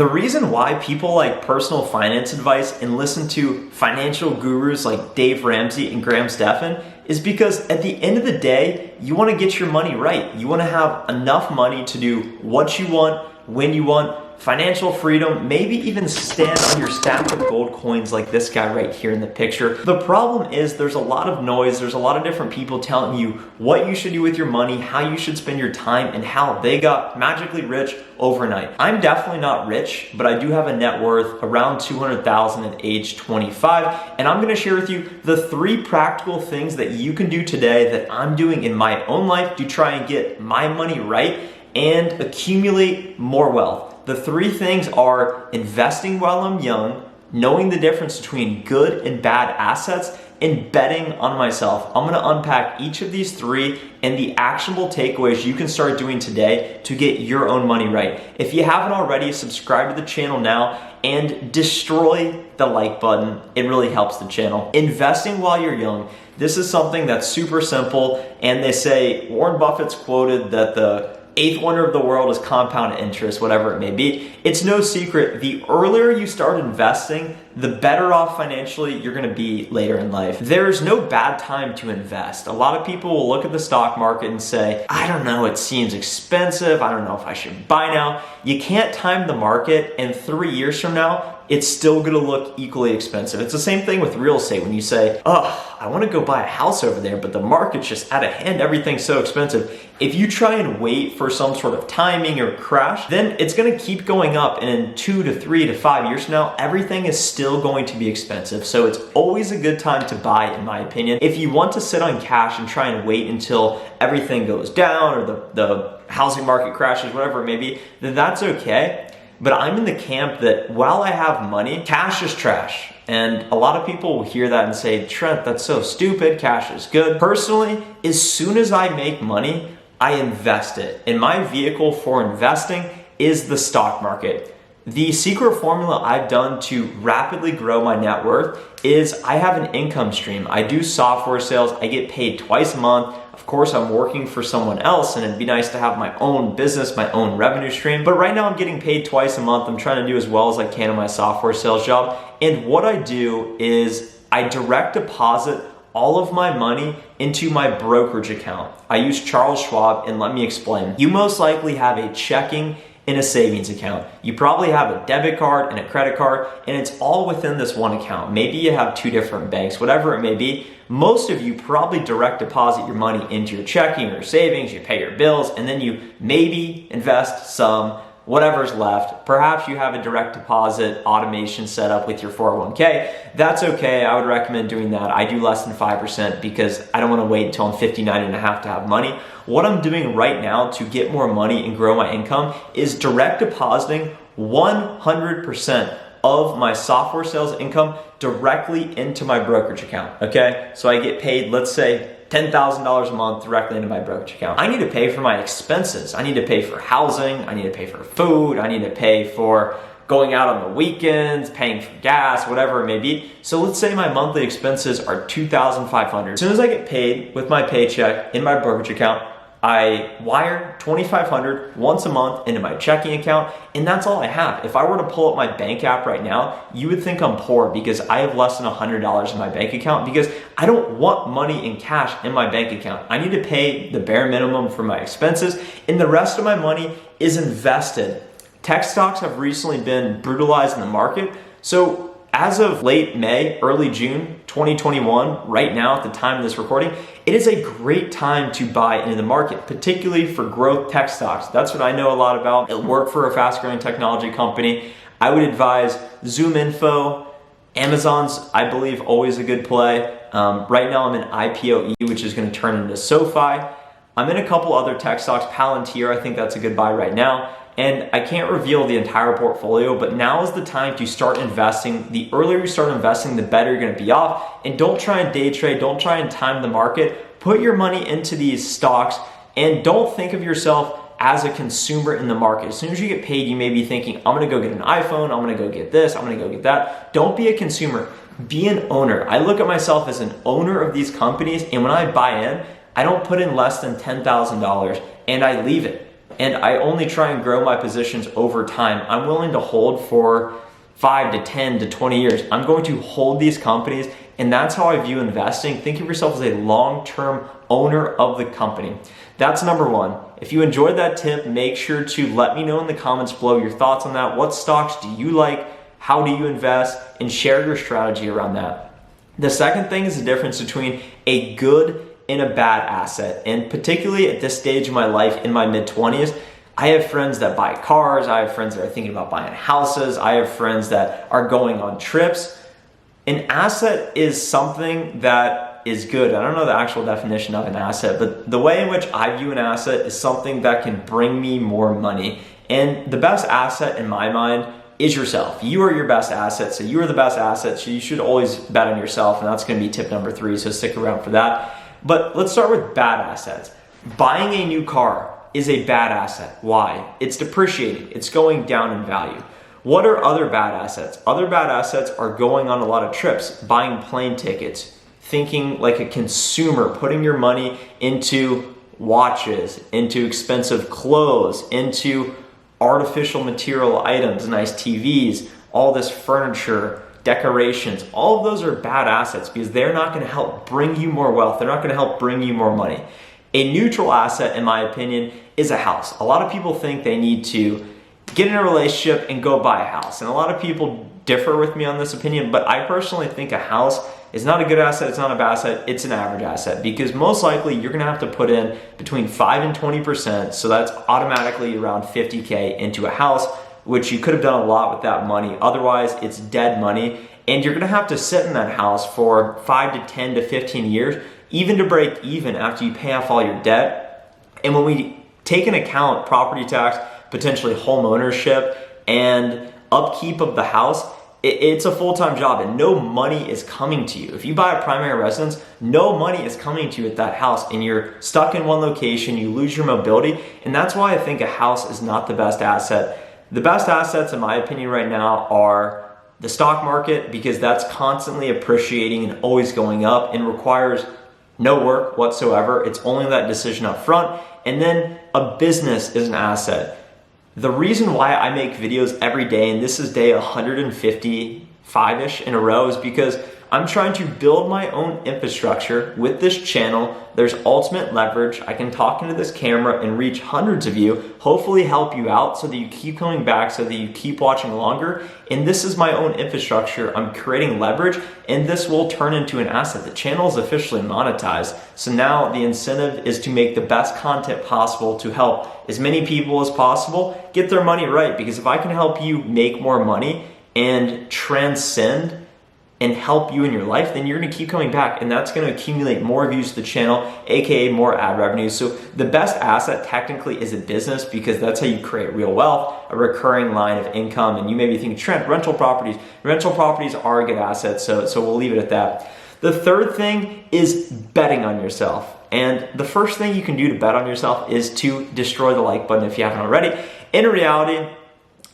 The reason why people like personal finance advice and listen to financial gurus like Dave Ramsey and Stephan is because at the end of the day, you want to get your money right. You want to have enough money to do what you want, when you want, financial freedom, maybe even stand on your stack of gold coins like this guy right here in the picture. The problem is there's a lot of noise, there's a lot of different people telling you what you should do with your money, how you should spend your time, and how they got magically rich overnight. I'm definitely not rich, but I do have a net worth around 200,000 at age 25, and I'm gonna share with you the 3 practical things that you can do today that I'm doing in my own life to try and get my money right and accumulate more wealth. The 3 things are investing while I'm young, knowing the difference between good and bad assets, and betting on myself. I'm gonna unpack each of these 3 and the actionable takeaways you can start doing today to get your own money right. If you haven't already, subscribe to the channel now and destroy the like button. It really helps the channel. Investing while you're young. This is something that's super simple, and they say, Warren Buffett's quoted that the 8th wonder of the world is compound interest, whatever it may be. It's no secret, the earlier you start investing, the better off financially you're gonna be later in life. There's no bad time to invest. A lot of people will look at the stock market and say, I don't know, it seems expensive. I don't know if I should buy now. You can't time the market, and 3 years from now, it's still gonna look equally expensive. It's the same thing with real estate. When you say, oh, I wanna go buy a house over there, but the market's just out of hand, everything's so expensive. If you try and wait for some sort of timing or crash, then it's gonna keep going up, and in 2 to 3 to 5 years from now, everything is still going to be expensive. So it's always a good time to buy, in my opinion. If you want to sit on cash and try and wait until everything goes down or the housing market crashes, whatever it may be, then that's okay. But I'm in the camp that while I have money, cash is trash. And a lot of people will hear that and say, Trent, that's so stupid, cash is good. Personally, as soon as I make money, I invest it. And my vehicle for investing is the stock market. The secret formula I've done to rapidly grow my net worth is I have an income stream. I do software sales. I get paid twice a month. Of course, I'm working for someone else, and it'd be nice to have my own business, my own revenue stream. But right now I'm getting paid twice a month. I'm trying to do as well as I can in my software sales job. And what I do is I direct deposit all of my money into my brokerage account. I use Charles Schwab, and let me explain. You most likely have a checking and a savings account. You probably have a debit card and a credit card, and it's all within this one account. Maybe you have 2 different banks, whatever it may be. Most of you probably direct deposit your money into your checking or savings, you pay your bills, and then you maybe invest some, whatever's left. Perhaps you have a direct deposit automation set up with your 401k. That's okay. I would recommend doing that. I do less than 5% because I don't want to wait until I'm 59 and a half to have money. What I'm doing right now to get more money and grow my income is direct depositing 100% of my software sales income directly into my brokerage account, okay? So I get paid, let's say, $10,000 a month directly into my brokerage account. I need to pay for my expenses. I need to pay for housing. I need to pay for food. I need to pay for going out on the weekends, paying for gas, whatever it may be. So let's say my monthly expenses are $2,500. As soon as I get paid with my paycheck in my brokerage account, I wire $2,500 once a month into my checking account, and that's all I have. If I were to pull up my bank app right now, you would think I'm poor because I have less than $100 in my bank account because I don't want money in cash in my bank account. I need to pay the bare minimum for my expenses, and the rest of my money is invested. Tech stocks have recently been brutalized in the market, so as of late May, early June 2021, right now at the time of this recording, it is a great time to buy into the market, particularly for growth tech stocks. That's what I know a lot about. I work for a fast-growing technology company. I would advise Zoom Info, Amazon's, I believe, always a good play. Right now I'm in IPOE, which is going to turn into SoFi. I'm in a couple other tech stocks. Palantir, I think that's a good buy right now. And I can't reveal the entire portfolio, but now is the time to start investing. The earlier you start investing, the better you're gonna be off. And don't try and day trade, don't try and time the market. Put your money into these stocks and don't think of yourself as a consumer in the market. As soon as you get paid, you may be thinking, I'm gonna go get an iPhone, I'm gonna go get this, I'm gonna go get that. Don't be a consumer, be an owner. I look at myself as an owner of these companies, and when I buy in, I don't put in less than $10,000 and I leave it. and I only try and grow my positions over time. I'm willing to hold for 5 to 10 to 20 years. I'm going to hold these companies, and that's how I view investing. Think of yourself as a long-term owner of the company. That's number one. If you enjoyed that tip, make sure to let me know in the comments below your thoughts on that. What stocks do you like? How do you invest? And share your strategy around that. The second thing is the difference between a good and a bad asset. And particularly at this stage of my life, in my mid-20s, I have friends that buy cars. I have friends that are thinking about buying houses. I have friends that are going on trips. An asset is something that is good. I don't know the actual definition of an asset, but the way in which I view an asset is something that can bring me more money. And the best asset in my mind is yourself. You are your best asset. So you are the best asset. So you should always bet on yourself. And that's going to be tip number 3. So stick around for that. But let's start with bad assets. Buying a new car is a bad asset. Why? It's depreciating. It's going down in value. What are other bad assets? Other bad assets are going on a lot of trips, buying plane tickets, thinking like a consumer, putting your money into watches, into expensive clothes, into artificial material items, nice TVs, all this furniture, decorations. All of those are bad assets because they're not going to help bring you more wealth. They're not going to help bring you more money. A neutral asset, in my opinion, is a house. A lot of people think they need to get in a relationship and go buy a house. And a lot of people differ with me on this opinion, but I personally think a house is not a good asset, it's not a bad asset, it's an average asset, because most likely you're gonna have to put in between 5 and 20%, so that's automatically around 50K into a house, which you could have done a lot with that money. Otherwise, it's dead money, and you're gonna have to sit in that house for 5 to 10 to 15 years, even to break even after you pay off all your debt. And when we take into account property tax, potentially home ownership, and upkeep of the house, it's a full-time job and no money is coming to you. If you buy a primary residence, no money is coming to you at that house and you're stuck in one location, you lose your mobility, and that's why I think a house is not the best asset. The best assets, in my opinion right now, are the stock market, because that's constantly appreciating and always going up and requires no work whatsoever. It's only that decision up front. And then a business is an asset. The reason why I make videos every day, and this is day 155-ish in a row, is because I'm trying to build my own infrastructure with this channel. There's ultimate leverage. I can talk into this camera and reach hundreds of you, hopefully help you out so that you keep coming back, so that you keep watching longer. And this is my own infrastructure. I'm creating leverage, and this will turn into an asset. The channel is officially monetized. So now the incentive is to make the best content possible to help as many people as possible get their money right. Because if I can help you make more money and transcend and help you in your life, then you're gonna keep coming back, and that's gonna accumulate more views to the channel, AKA more ad revenue. So the best asset technically is a business, because that's how you create real wealth, a recurring line of income. And you may be thinking, Trent, rental properties are a good asset, so we'll leave it at that. The third thing is betting on yourself. And the first thing you can do to bet on yourself is to destroy the like button if you haven't already. In reality,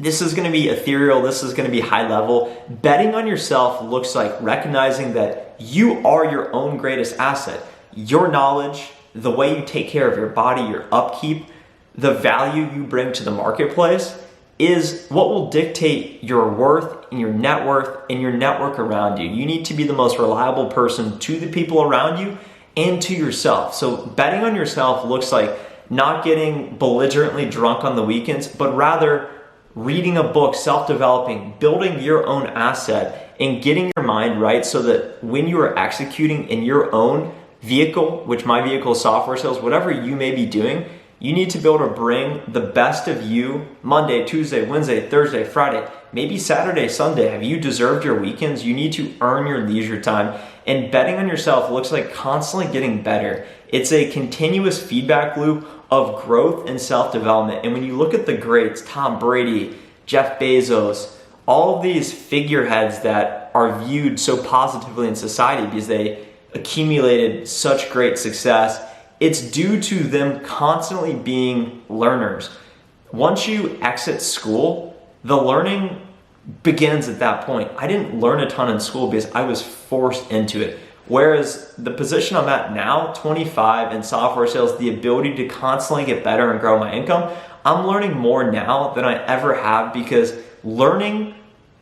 this is going to be ethereal. This is going to be high level. Betting on yourself looks like recognizing that you are your own greatest asset. Your knowledge, the way you take care of your body, your upkeep, the value you bring to the marketplace is what will dictate your worth and your net worth and your network around you. You need to be the most reliable person to the people around you and to yourself. So betting on yourself looks like not getting belligerently drunk on the weekends, but rather reading a book, self-developing, building your own asset, and getting your mind right so that when you are executing in your own vehicle, which my vehicle is software sales, whatever you may be doing, you need to be able to bring the best of you Monday, Tuesday, Wednesday, Thursday, Friday, maybe Saturday, Sunday. Have you deserved your weekends? You need to earn your leisure time. And betting on yourself looks like constantly getting better. It's a continuous feedback loop of growth and self-development. And when you look at the greats, Tom Brady, Jeff Bezos, all of these figureheads that are viewed so positively in society because they accumulated such great success, it's due to them constantly being learners. Once you exit school, the learning begins at that point. I didn't learn a ton in school because I was forced into it. Whereas the position I'm at now, 25 in software sales, the ability to constantly get better and grow my income, I'm learning more now than I ever have, because learning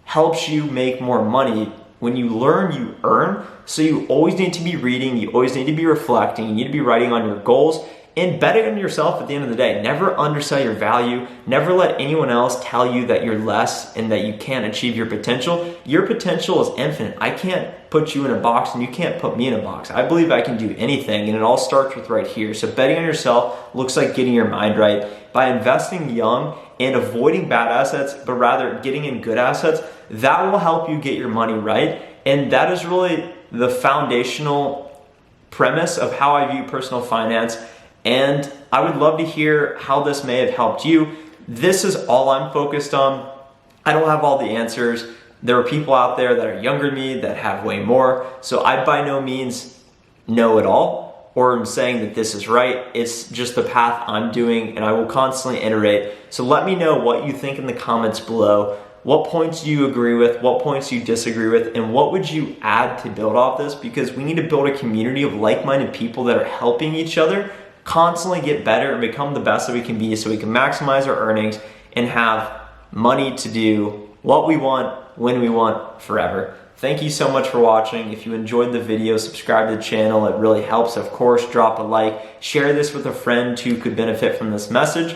helps you make more money. When you learn, you earn. So you always need to be reading, you always need to be reflecting, you need to be writing on your goals and betting on yourself at the end of the day. Never undersell your value. Never let anyone else tell you that you're less and that you can't achieve your potential. Your potential is infinite. I can't put you in a box and you can't put me in a box. I believe I can do anything, and it all starts with right here. So betting on yourself looks like getting your mind right by investing young and avoiding bad assets, but rather getting in good assets. That will help you get your money right. And that is really the foundational premise of how I view personal finance. And I would love to hear how this may have helped you. This is all I'm focused on. I don't have all the answers. There are people out there that are younger than me that have way more. So I by no means know it all, or am saying that this is right. It's just the path I'm doing, and I will constantly iterate. So let me know what you think in the comments below. What points do you agree with? What points do you disagree with? And what would you add to build off this? Because we need to build a community of like-minded people that are helping each other constantly get better and become the best that we can be, so we can maximize our earnings and have money to do what we want, when we want, forever. Thank you so much for watching. If you enjoyed the video, subscribe to the channel. It really helps. Of course, drop a like. Share this with a friend who could benefit from this message.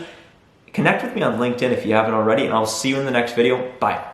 Connect with me on LinkedIn if you haven't already, and I'll see you in the next video. Bye.